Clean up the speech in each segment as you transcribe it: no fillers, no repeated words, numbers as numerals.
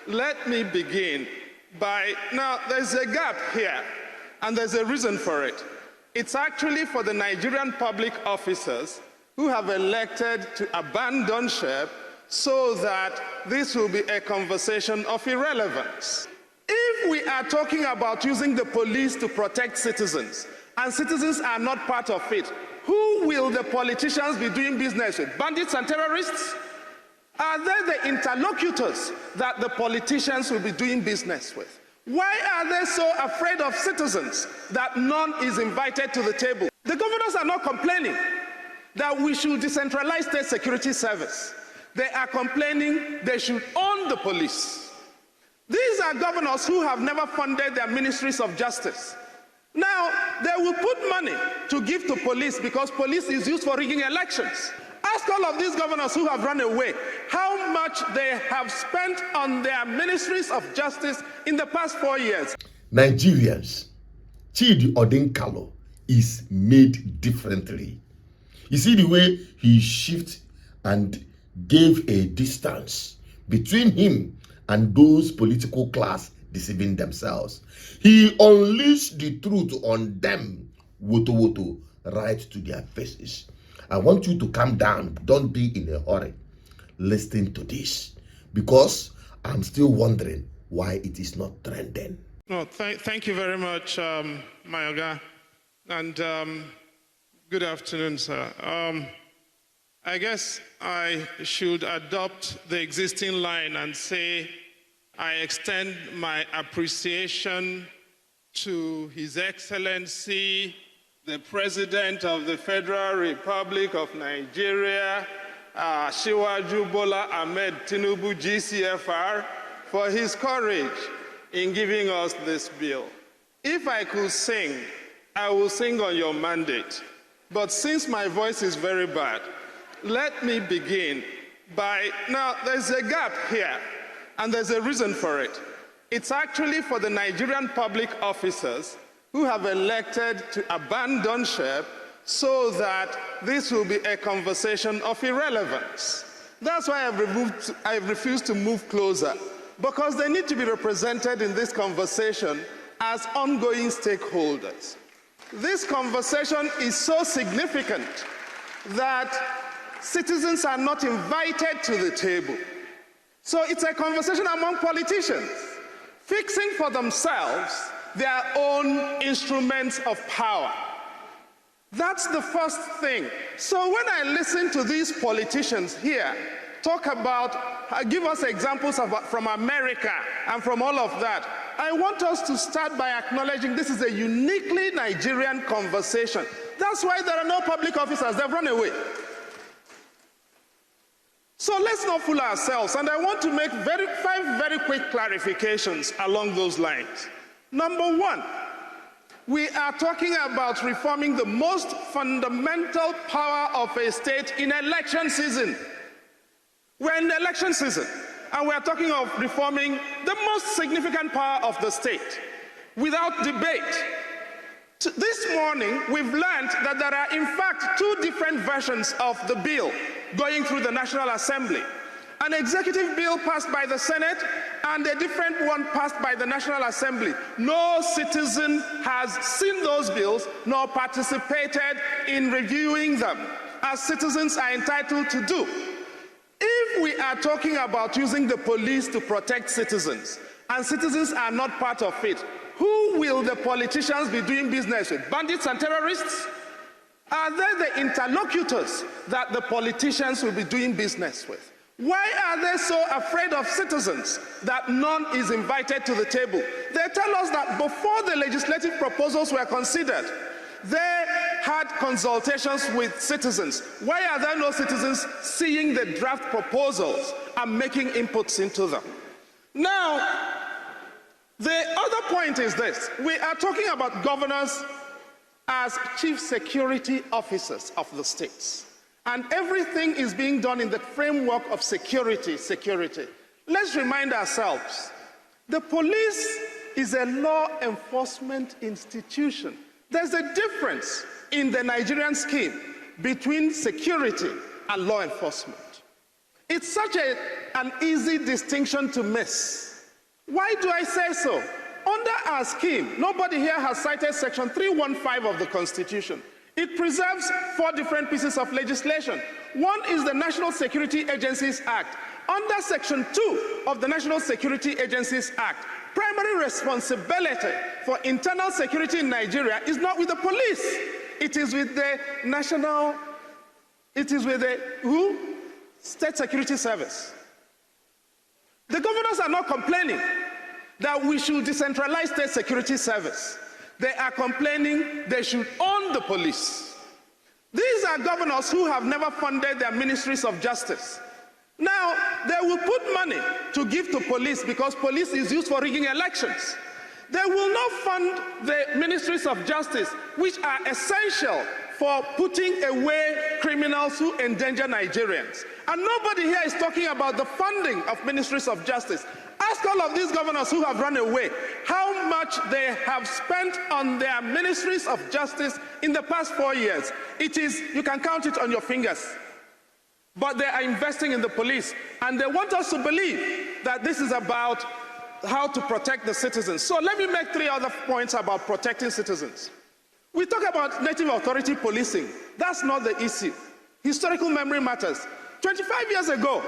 Let me begin by, now there's a gap here, and there's a reason for it. It's actually for the Nigerian public officers who have elected to abandon ship so that this will be a conversation of irrelevance. If we are talking about using the police to protect citizens, and citizens are not part of it, who will the politicians be doing business with? Bandits and terrorists? Are they the interlocutors that the politicians will be doing business with? Why are they so afraid of citizens that none is invited to the table? The governors are not complaining that we should decentralize state security service. They are complaining they should own the police. These are governors who have never funded their ministries of justice. Now, they will put money to give to police because police is used for rigging elections. Ask all of these governors who have run away how much they have spent on their ministries of justice in the past 4 years. Nigerians, Chidi Odinkalu is made differently. You see the way he shifted and gave a distance between him and those political class deceiving themselves. He unleashed the truth on them, woto, right to their faces. I want you to calm down. Don't be in a hurry. Listen to this, because I'm still wondering why it is not trending. No, thank you very much, Mayoga, and good afternoon, sir. I guess I should adopt the existing line and say I extend my appreciation to His Excellency, the President of the Federal Republic of Nigeria, Asiwaju Bola Ahmed Tinubu, GCFR, for his courage in giving us this bill. If I could sing, I will sing on your mandate. But since my voice is very bad, let me begin by, now there's a gap here, and there's a reason for it. It's actually for the Nigerian public officers who have elected to abandon ship so that this will be a conversation of irrelevance. That's why I've refused to move closer, because they need to be represented in this conversation as ongoing stakeholders. This conversation is so significant that citizens are not invited to the table. So it's a conversation among politicians, fixing for themselves their own instruments of power. That's the first thing. So when I listen to these politicians here talk about, give us examples from America and from all of that, I want us to start by acknowledging this is a uniquely Nigerian conversation. That's why there are no public officers. They've run away. So let's not fool ourselves. And I want to make 5 very quick clarifications along those lines. Number one, we are talking about reforming the most fundamental power of a state in election season. We're in election season, and we're talking of reforming the most significant power of the state without debate. This morning, we've learned that there are in fact 2 different versions of the bill going through the National Assembly. An executive bill passed by the Senate and a different one passed by the National Assembly. No citizen has seen those bills nor participated in reviewing them, as citizens are entitled to do. If we are talking about using the police to protect citizens, and citizens are not part of it, who will the politicians be doing business with? Bandits and terrorists? Are they the interlocutors that the politicians will be doing business with? Why are they so afraid of citizens that none is invited to the table? They tell us that before the legislative proposals were considered, they had consultations with citizens. Why are there no citizens seeing the draft proposals and making inputs into them? Now, the other point is this. We are talking about governors as chief security officers of the states. And everything is being done in the framework of security. Let's remind ourselves, the police is a law enforcement institution. There's a difference in the Nigerian scheme between security and law enforcement. It's such an easy distinction to miss. Why do I say so? Under our scheme, nobody here has cited Section 315 of the Constitution. It preserves 4 different pieces of legislation. One is the National Security Agencies Act. Under Section 2 of the National Security Agencies Act, primary responsibility for internal security in Nigeria is not with the police. It is with the State Security Service. The governors are not complaining that we should decentralize State Security Service. They are complaining they should own the police. These are governors who have never funded their ministries of justice. Now, they will put money to give to police because police is used for rigging elections. They will not fund the ministries of justice, which are essential for putting away criminals who endanger Nigerians. And nobody here is talking about the funding of ministries of justice. Ask all of these governors who have run away how much they have spent on their ministries of justice in the past 4 years. It is, you can count it on your fingers. But they are investing in the police, and they want us to believe that this is about how to protect the citizens. So let me make 3 other points about protecting citizens. We talk about native authority policing. That's not the issue. Historical memory matters. 25 years ago,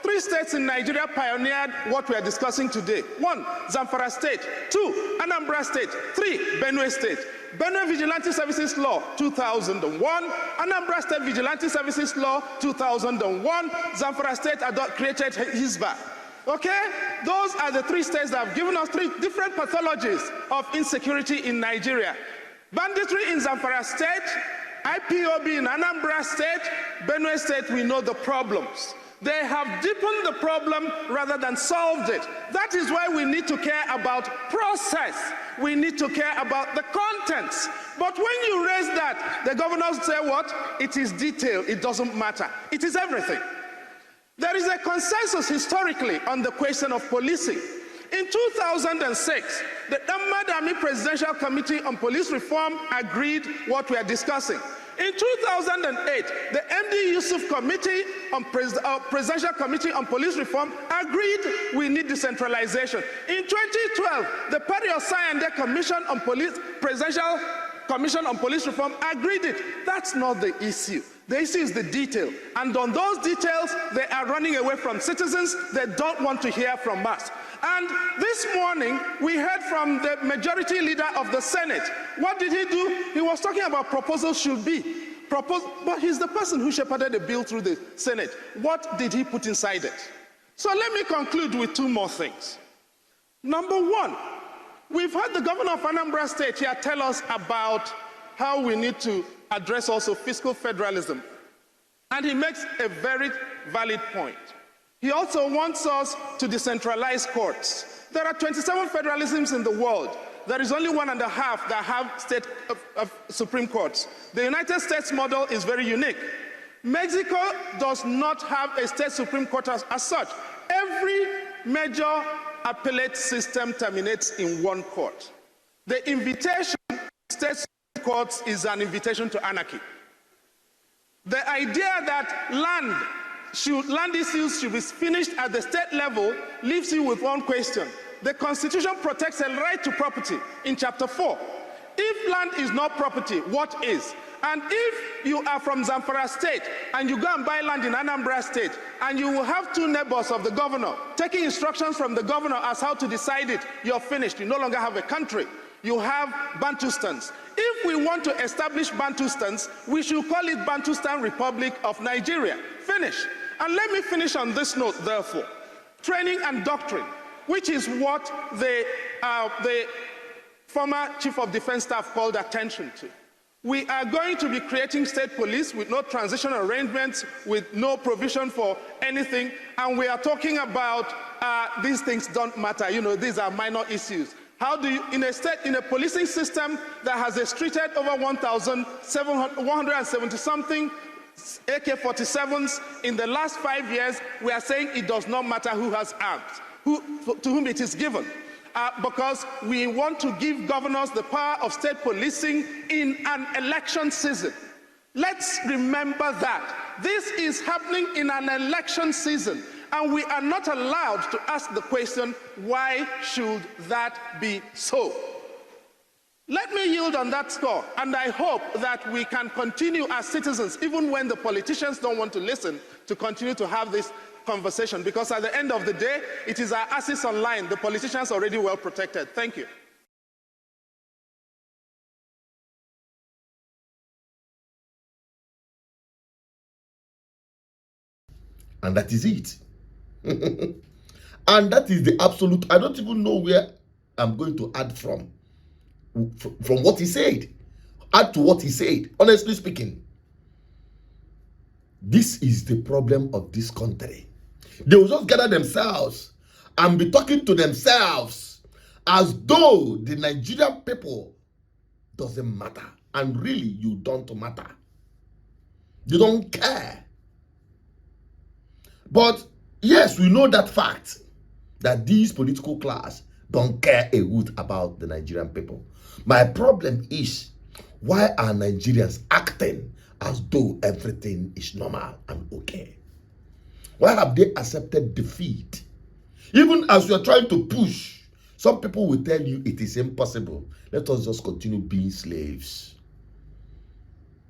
3 states in Nigeria pioneered what we are discussing today. 1, Zamfara State. 2, Anambra State. 3, Benue State. Benue Vigilante Services Law, 2001. Anambra State Vigilante Services Law, 2001. Zamfara State created HISBA. Okay? Those are the 3 states that have given us 3 different pathologies of insecurity in Nigeria. Banditry in Zamfara State, IPOB in Anambra State, Benue State, we know the problems. They have deepened the problem rather than solved it. That is why we need to care about process. We need to care about the contents. But when you raise that, the governors say what? It is detail, it doesn't matter. It is everything. There is a consensus historically on the question of policing. In 2006, the Ahmad Army Presidential Committee on Police Reform agreed what we are discussing. In 2008, the MD Yusuf Committee on Presidential Committee on Police Reform agreed we need decentralization. In 2012, the Perry Osayande Commission on Presidential Commission on Police Reform agreed it. That's not the issue. The issue is the detail. And on those details, they are running away from citizens. They don't want to hear from us. And this morning, we heard from the majority leader of the Senate. What did he do? He was talking about proposals should be. But he's the person who shepherded the bill through the Senate. What did he put inside it? So let me conclude with 2 more things. Number 1, we've heard the governor of Anambra State here tell us about how we need to address also fiscal federalism. And he makes a very valid point. He also wants us to decentralize courts. There are 27 federalisms in the world. There is only 1.5 that have state Supreme Courts. The United States model is very unique. Mexico does not have a state Supreme Court as such. Every major appellate system terminates in 1 court. The invitation to state Supreme Courts is an invitation to anarchy. The idea that land issues should be finished at the state level leaves you with 1 question. The Constitution protects a right to property in Chapter 4. If land is not property, what is? And if you are from Zamfara State and you go and buy land in Anambra State and you will have 2 neighbors of the governor taking instructions from the governor as how to decide it, you're finished. You no longer have a country. You have Bantustans. If we want to establish Bantustans, we should call it Bantustan Republic of Nigeria. Finish. And let me finish on this note, therefore. Training and doctrine, which is what the former Chief of Defense Staff called attention to. We are going to be creating state police with no transition arrangements, with no provision for anything, and we are talking about these things don't matter. You know, these are minor issues. How do you, in a policing system that has treated over 170-something AK-47s in the last 5 years, we are saying it does not matter who has arms, to whom it is given. Because we want to give governors the power of state policing in an election season. Let's remember that. This is happening in an election season, and we are not allowed to ask the question, why should that be so? Let me yield on that score, and I hope that we can continue as citizens, even when the politicians don't want to listen, to continue to have this conversation, because at the end of the day, it is our assets online. The politicians are already well protected. Thank you. And that is it. And that is the absolute. I don't even know where I'm going to add from what he said. Add to what he said. Honestly speaking, this is the problem of this country. They will just gather themselves and be talking to themselves as though the Nigerian people doesn't matter. And really, you don't matter. You don't care. But yes, we know that fact, that these political class don't care a hoot about the Nigerian people. My problem is, why are Nigerians acting as though everything is normal and okay? Why have they accepted defeat? Even as you are trying to push, some people will tell you it is impossible. Let us just continue being slaves.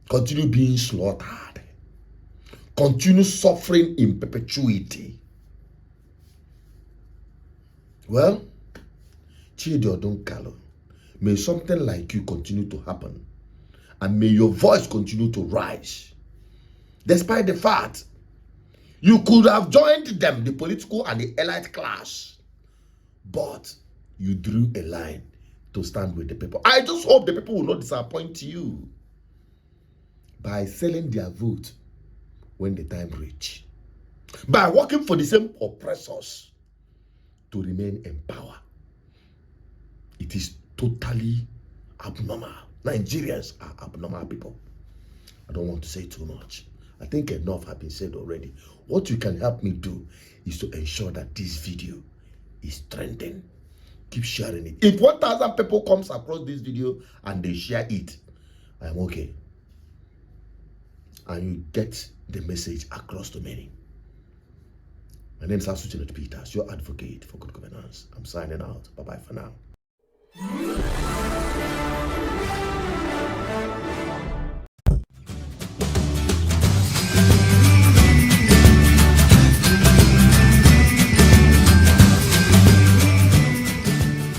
Continue being slaughtered. Continue suffering in perpetuity. Well, Chidi Odinkalu, may something like you continue to happen, and may your voice continue to rise. Despite the fact you could have joined them, the political and the elite class, but you drew a line to stand with the people. I just hope the people will not disappoint you by selling their vote when the time reach, by working for the same oppressors to remain in power. It is totally abnormal. Nigerians are abnormal people. I don't want to say too much. I think enough has been said already. What you can help me do is to ensure that this video is trending. Keep sharing it. If 1,000 people comes across this video and they share it, I'm okay. And you get the message across to many. My name is Undiluted Peters, your advocate for good governance. I'm signing out. Bye-bye for now.